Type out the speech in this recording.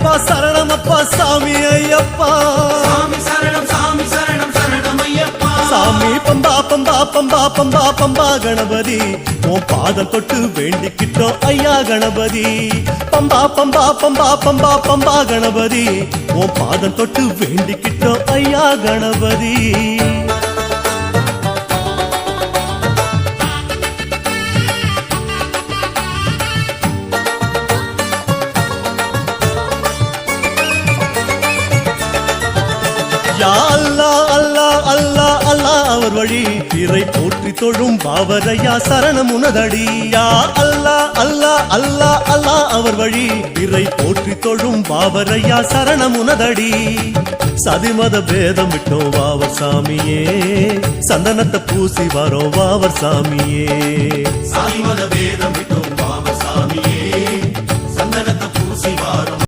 ஐயப்பா சரணமப்பா சாமி ஐயப்பா சாமி சரணம் சரணம் ஐயப்பா சாமி பம்பா பம்பா பம்பா பம்பா பம்பா கணபதி உன் பாதம் தொட்டு வேண்டிக்கிட்டோம் ஐயா கணபதி பம்பா பம்பா பம்பா பம்பா பம்பா கணபதி உன் பாதம் தொட்டு வேண்டிக்கிட்டோம் ஐயா கணபதி யா அல்லாஹ் அல்லாஹ் அல்லாஹ் அல்லாஹ் அவர் வழி பிறை போற்றி தொழும் பாவரையா சரணம் உனதடி யா அல்லாஹ் அல்லாஹ் அல்லாஹ் அல்லாஹ் அவர் வழி பிறை போற்றி தொழும் பாவரையா சரணம் உனதடி சதிமத பேதம் விட்டோம் வாவர் சாமியே சந்தனத்தை பூசி வரோம் வாவர் சாமியே சாதிமத பேதம் விட்டோம்